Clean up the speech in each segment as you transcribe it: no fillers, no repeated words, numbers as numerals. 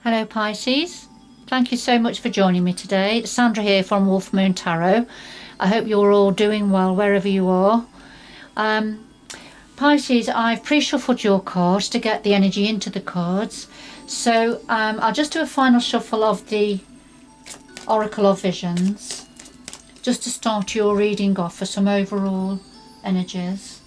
Hello Pisces, thank you so much for joining me today. It's Sandra here from Wolf Moon Tarot. I hope you're all doing well wherever you are. Pisces, I've pre-shuffled your cards to get the energy into the cards. So I'll just do a final shuffle of the Oracle of Visions, just to start your reading off for some overall energies.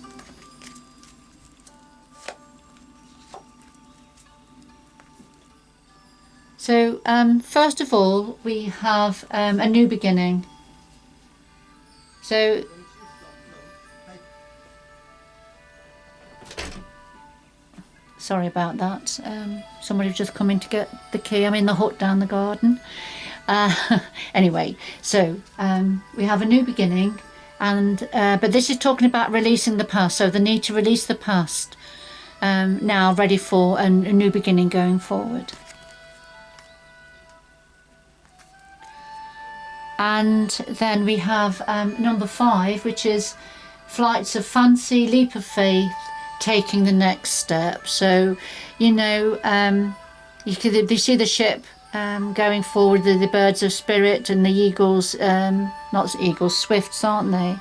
So first of all, we have a new beginning. So sorry about that. Somebody was just coming to get the key. I'm in the hut down the garden. Anyway, so we have a new beginning, and but this is talking about releasing the past. So the need to release the past, now ready for a new beginning going forward. And then we have number 5, which is flights of fancy, leap of faith, taking the next step. So, you know, you see the ship going forward, the birds of spirit and the eagles, not eagles, swifts, aren't they?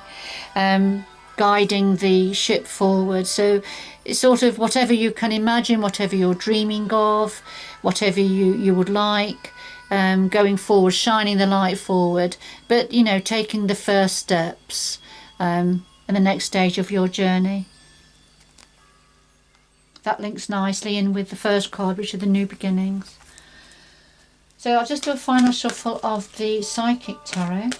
Guiding the ship forward. So it's sort of whatever you can imagine, whatever you're dreaming of, whatever you would like. Going forward, shining the light forward, but you know, taking the first steps in the next stage of your journey. That links nicely in with the first card, which are the new beginnings. So I'll just do a final shuffle of the Psychic Tarot.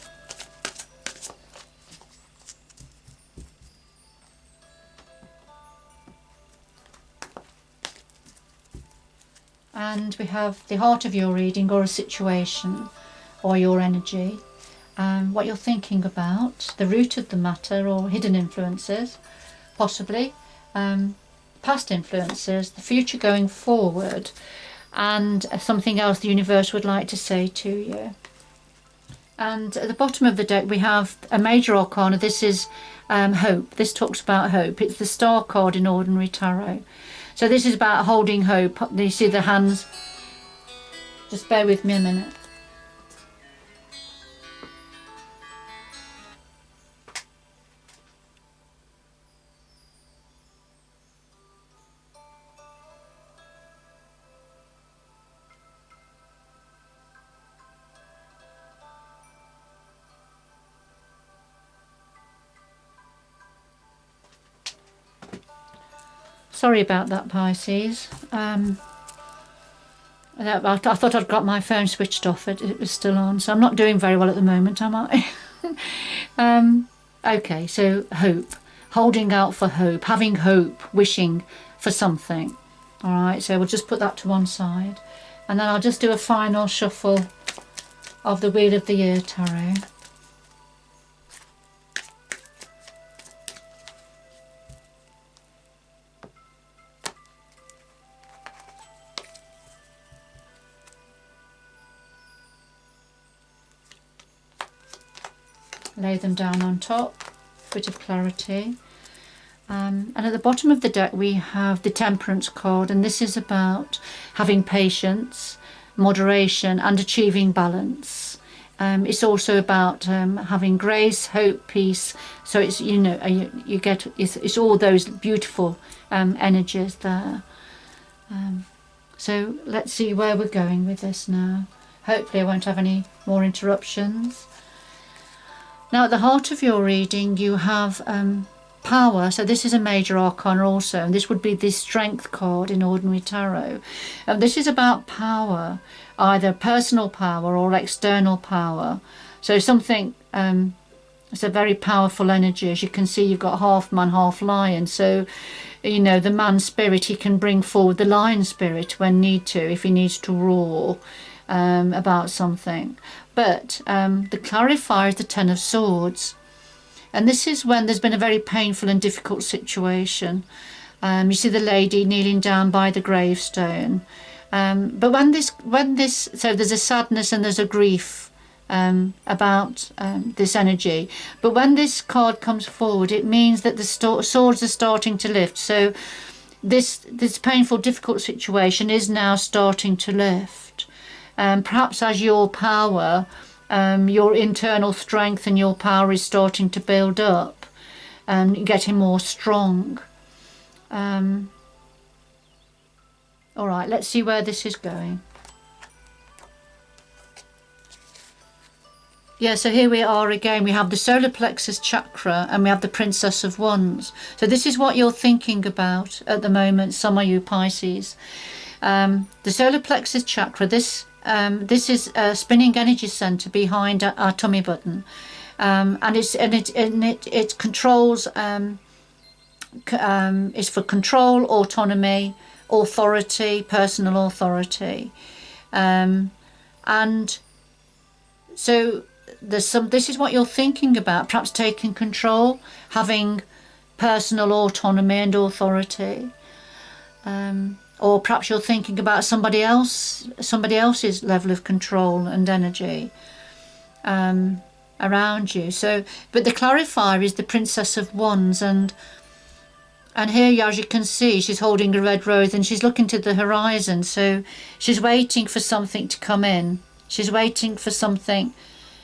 And we have the heart of your reading, or a situation, or your energy, what you're thinking about, the root of the matter, or hidden influences, possibly, past influences, the future going forward, and something else the universe would like to say to you. And at the bottom of the deck we have a major arcana. This is hope. This talks about hope. It's the star card in ordinary tarot. So this is about holding hope. You see the hands. Just bear with me a minute. Sorry about that, Pisces. I thought I'd got my phone switched off. It was still on, so I'm not doing very well at the moment, am I? Okay, so hope. Holding out for hope. Having hope. Wishing for something. Alright, so we'll just put that to one side. And then I'll just do a final shuffle of the Wheel of the Year Tarot. Lay them down on top, bit of clarity. And at the bottom of the deck we have the Temperance card, and this is about having patience, moderation and achieving balance. It's also about having grace, hope, peace. So it's, you know, you get, it's all those beautiful energies there. So let's see where we're going with this now. Hopefully I won't have any more interruptions. Now at the heart of your reading you have power. So this is a major arcana also, and this would be the Strength card in ordinary tarot. This is about power, either personal power or external power. So something, it's a very powerful energy. As you can see, you've got half man, half lion. So, you know, the man spirit, he can bring forward the lion spirit when need to, if he needs to roar about something. But the clarifier is the Ten of Swords, and this is when there's been a very painful and difficult situation. You see the lady kneeling down by the gravestone, but when this, so there's a sadness and there's a grief about this energy. But when this card comes forward, it means that the swords are starting to lift. So this painful, difficult situation is now starting to lift. Perhaps as your power, your internal strength and your power is starting to build up and getting more strong. All right, let's see where this is going. Yeah, so here we are again. We have the solar plexus chakra and we have the Princess of Wands. So this is what you're thinking about at the moment, some of you Pisces. The solar plexus chakra, this is a spinning energy center behind our tummy button. And it controls, it's for control, autonomy, authority, personal authority. And so this is what you're thinking about, perhaps taking control, having personal autonomy and authority. Or perhaps you're thinking about somebody else's level of control and energy around you. So, but the clarifier is the Princess of Wands, and here, as you can see, she's holding a red rose and she's looking to the horizon. So she's waiting for something to come in. She's waiting for something,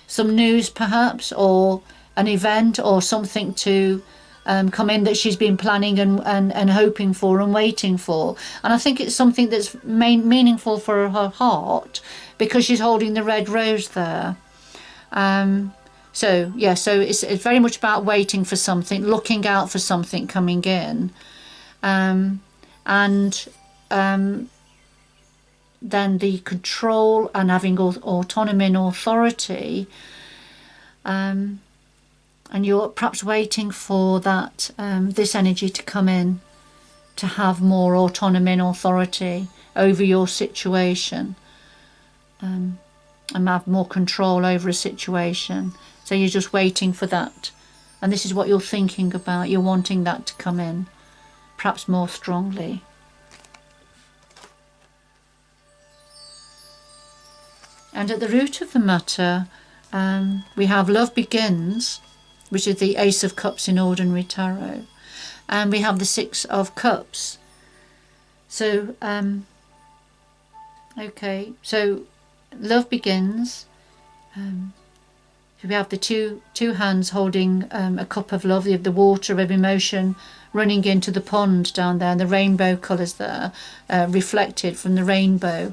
some news perhaps, or an event, or something to come in that she's been planning and hoping for and waiting for. And I think it's something that's meaningful for her heart, because she's holding the red rose there. So yeah, so it's very much about waiting for something, looking out for something coming in, and then the control and having autonomy and authority, and you're perhaps waiting for that this energy to come in, to have more autonomy and authority over your situation, and have more control over a situation. So you're just waiting for that, and this is what you're thinking about. You're wanting that to come in, perhaps more strongly. And at the root of the matter, we have love begins, which is the Ace of Cups in ordinary tarot, and we have the Six of Cups. So okay, so love begins. We have the two hands holding a cup of love. You have the water of emotion running into the pond down there, and the rainbow colours there reflected from the rainbow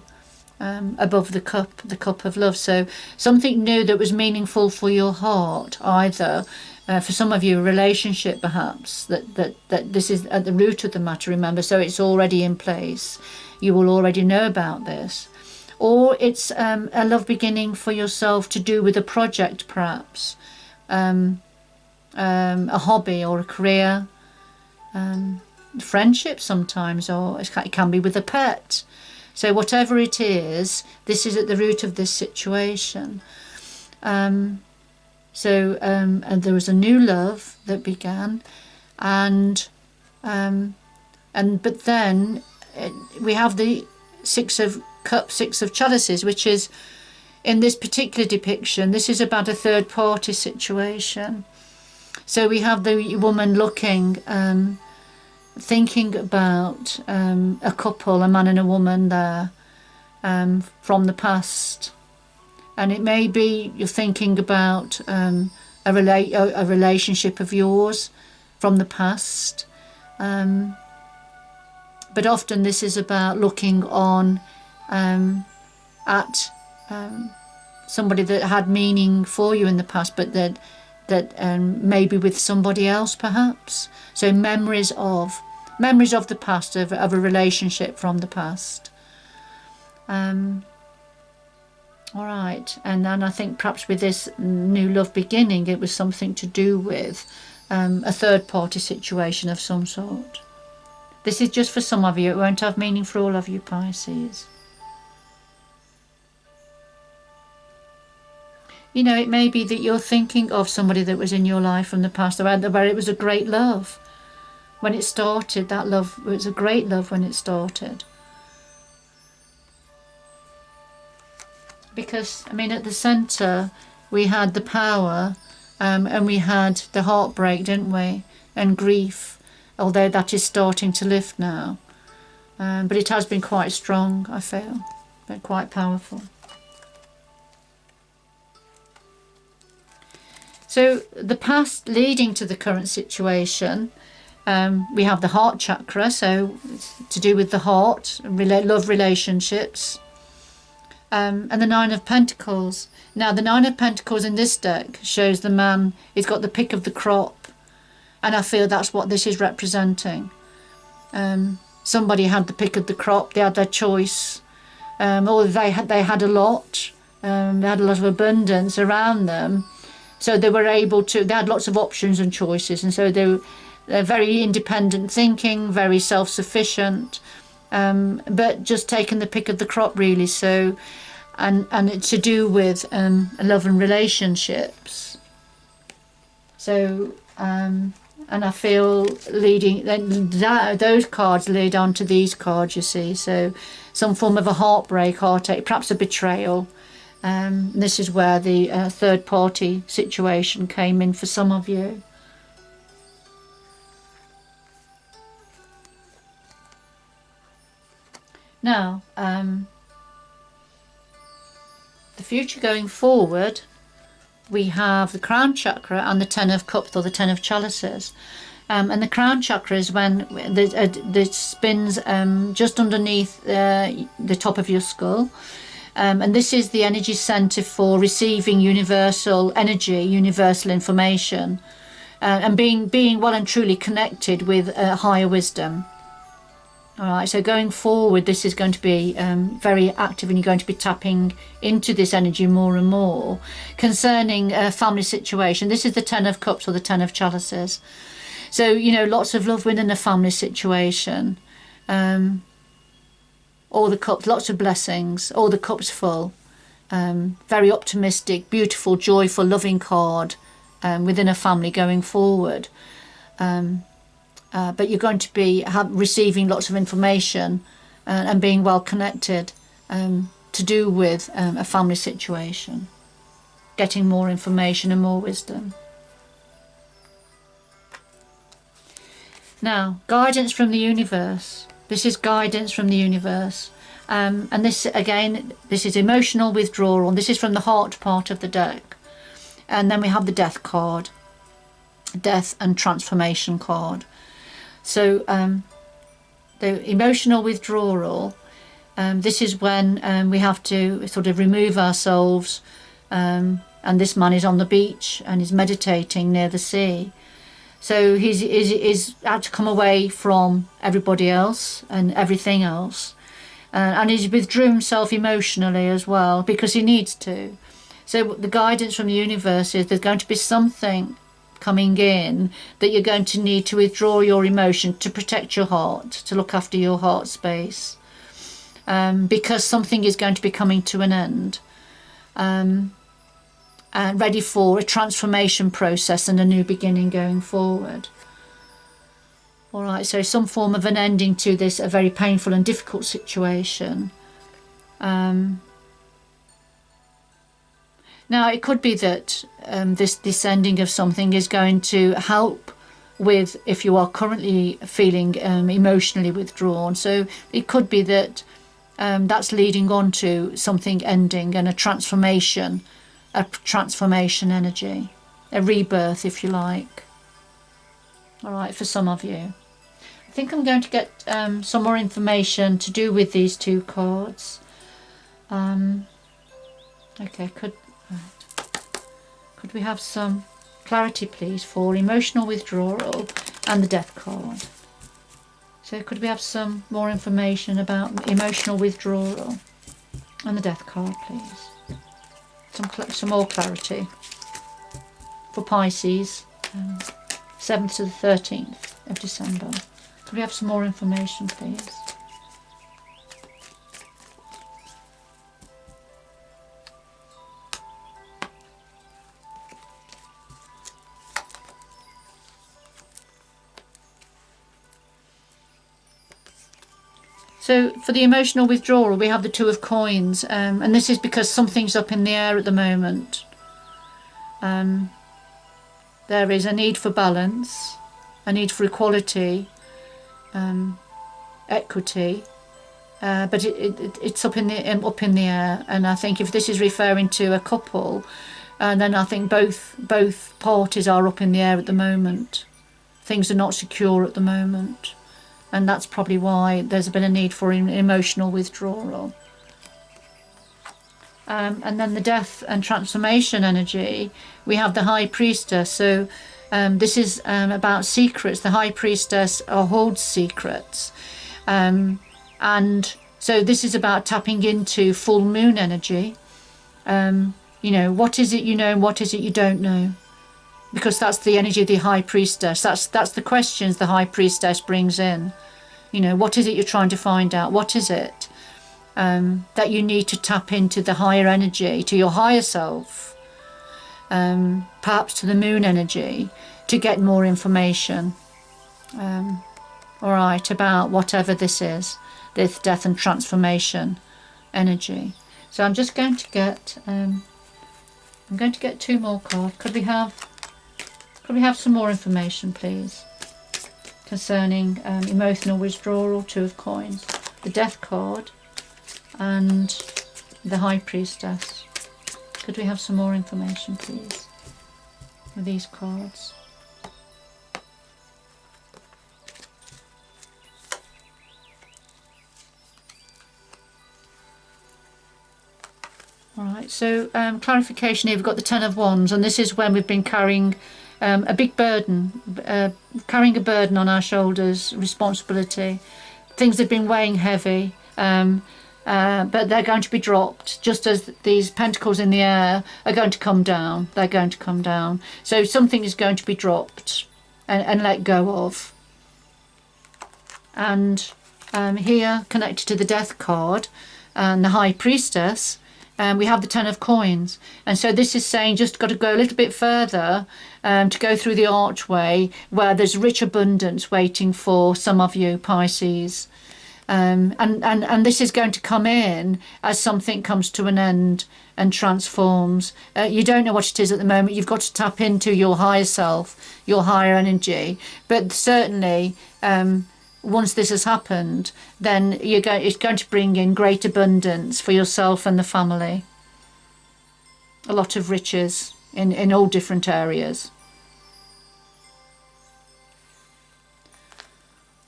above the cup of love. So something new that was meaningful for your heart, either for some of you a relationship perhaps, that this is at the root of the matter, remember, so it's already in place. You will already know about this. Or it's a love beginning for yourself to do with a project perhaps, a hobby or a career, friendship sometimes, or it can be with a pet. So whatever it is, this is at the root of this situation. And there was a new love that began, but then we have the Six of Cups, Six of Chalices, which is, in this particular depiction, this is about a third party situation. So we have the woman looking, thinking about a couple, a man and a woman there, from the past. And it may be you're thinking about a relationship of yours from the past. But often this is about looking on at somebody that had meaning for you in the past, but that maybe with somebody else perhaps. So memories of the past, of a relationship from the past. All right, and then I think perhaps with this new love beginning, it was something to do with a third party situation of some sort. This is just for some of you. It won't have meaning for all of you Pisces. You know, it may be that you're thinking of somebody that was in your life from the past, where it was a great love when it started. That love was a great love when it started. Because, I mean, at the centre we had the power, and we had the heartbreak, didn't we? And grief. although that is starting to lift now. But it has been quite strong, I feel, but quite powerful. So the past leading to the current situation, we have the heart chakra, so it's to do with the heart, love relationships, and the Nine of Pentacles. Now the Nine of Pentacles in this deck shows the man, he's got the pick of the crop, and I feel that's what this is representing. Somebody had the pick of the crop, they had their choice, or they had a lot, they had a lot of abundance around them, so they were able to, they had lots of options and choices, and so they're very independent thinking, very self-sufficient, but just taking the pick of the crop really. So and it's to do with love and relationships. So and I feel leading those cards lead on to these cards, you see. So some form of a heartbreak, heartache, perhaps a betrayal. This is where the third party situation came in for some of you. Now, the future going forward, we have the crown chakra and the Ten of Cups, or the Ten of Chalices. And the crown chakra is when it spins just underneath the top of your skull. And this is the energy center for receiving universal energy, universal information, and being well and truly connected with higher wisdom. All right, so going forward, this is going to be very active, and you're going to be tapping into this energy more and more. Concerning a family situation, this is the Ten of Cups, or the Ten of Chalices. So, you know, lots of love within a family situation. All the cups, lots of blessings, all the cups full. Very optimistic, beautiful, joyful, loving card within a family going forward. But you're going to be receiving lots of information and being well connected to do with a family situation, getting more information and more wisdom. Now, guidance from the universe. This is guidance from the universe. And this, again, this is emotional withdrawal. This is from the heart part of the deck. And then we have the death card, death and transformation card. So the emotional withdrawal, this is when we have to sort of remove ourselves, and this man is on the beach and he's meditating near the sea. So he's had to come away from everybody else and everything else, and he's withdrew himself emotionally as well, because he needs to. So the guidance from the universe is there's going to be something coming in that you're going to need to withdraw your emotion to protect your heart, to look after your heart space, because something is going to be coming to an end, and ready for a transformation process and a new beginning going forward. All right, so some form of an ending to this, a very painful and difficult situation. Now, it could be that this ending of something is going to help with, if you are currently feeling emotionally withdrawn. So it could be that that's leading on to something ending and a transformation energy, a rebirth, if you like. All right, for some of you. I think I'm going to get some more information to do with these two cards. Okay, could we have some clarity, please, for emotional withdrawal and the death card? So could we have some more information about emotional withdrawal and the death card, please? Some more clarity for Pisces, 7th to the 13th of December. Could we have some more information, please? So for the emotional withdrawal, we have the Two of Coins, and this is because something's up in the air at the moment. There is a need for balance, a need for equality, equity, but it's up in the air. And I think if this is referring to a couple, then I think both parties are up in the air at the moment. Things are not secure at the moment, and that's probably why there's been a need for emotional withdrawal. And then the death and transformation energy, we have the High Priestess. So this is about secrets. The High Priestess holds secrets. And so this is about tapping into full moon energy. You know, what is it you know and what is it you don't know? Because that's the energy of the High Priestess. That's the questions the High Priestess brings in. You know, what is it you're trying to find out? What is it that you need to tap into the higher energy, to your higher self, perhaps to the moon energy, to get more information, all right, about whatever this is, this death and transformation energy. So I'm just going to get, I'm going to get 2 more cards. Could we have some more information, please, concerning emotional withdrawal? 2 of coins, the Death card, and the High Priestess. Could we have some more information, please, with these cards? Alright, so clarification here, we've got the 10 of Wands, and this is when we've been carrying a big burden, carrying a burden on our shoulders, responsibility. Things have been weighing heavy, but they're going to be dropped, just as these pentacles in the air are going to come down. They're going to come down. So something is going to be dropped and let go of. And here, connected to the Death card and the High Priestess, we have the 10 of Coins. And so this is saying just got to go a little bit further to go through the archway where there's rich abundance waiting for some of you, Pisces. And this is going to come in as something comes to an end and transforms. You don't know what it is at the moment. You've got to tap into your higher self, your higher energy. But certainly, once this has happened, then it's going to bring in great abundance for yourself and the family. A lot of riches in all different areas.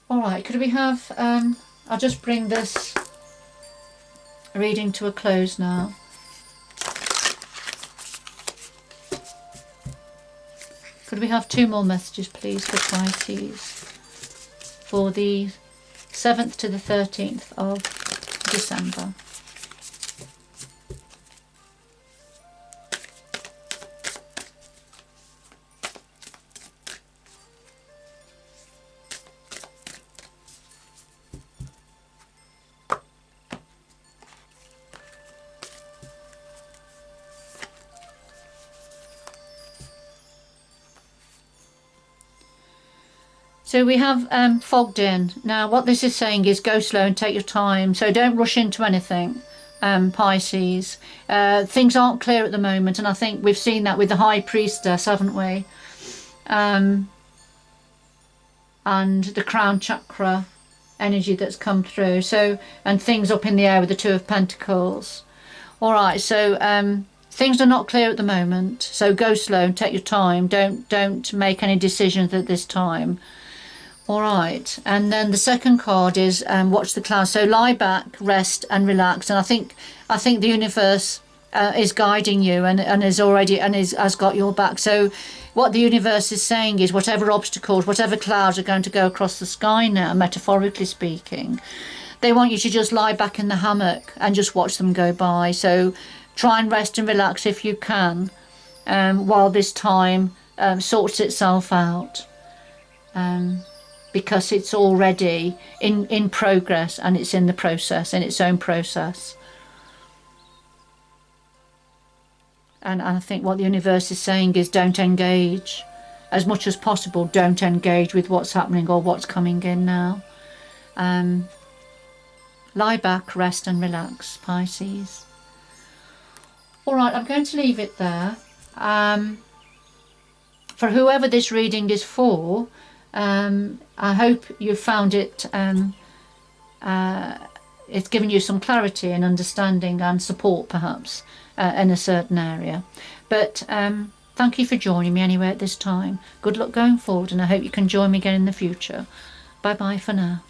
All right, could we have... I'll just bring this reading to a close now. Could we have 2 more messages, please, for Pisces for the 7th to the 13th of December? So we have fogged in. Now what this is saying is go slow and take your time. So don't rush into anything, Pisces. Things aren't clear at the moment, and I think we've seen that with the High Priestess, haven't we? And the crown chakra energy that's come through. So, and things up in the air with the 2 of Pentacles. All right, so things are not clear at the moment. So go slow and take your time. Don't make any decisions at this time. All right, and then the second card is watch the clouds. So lie back, rest and relax. And I think the universe is guiding you and is already has got your back. So what the universe is saying is whatever obstacles, whatever clouds are going to go across the sky now, metaphorically speaking, they want you to just lie back in the hammock and just watch them go by. So try and rest and relax if you can, while this time sorts itself out. Because it's already in progress, and it's in the process, in its own process. And I think what the universe is saying is don't engage. As much as possible, don't engage with what's happening or what's coming in now. Lie back, rest and relax, Pisces. All right, I'm going to leave it there. For whoever this reading is for, I hope you found it, it's given you some clarity and understanding and support perhaps in a certain area. But thank you for joining me anyway at this time. Good luck going forward, and I hope you can join me again in the future. Bye bye for now.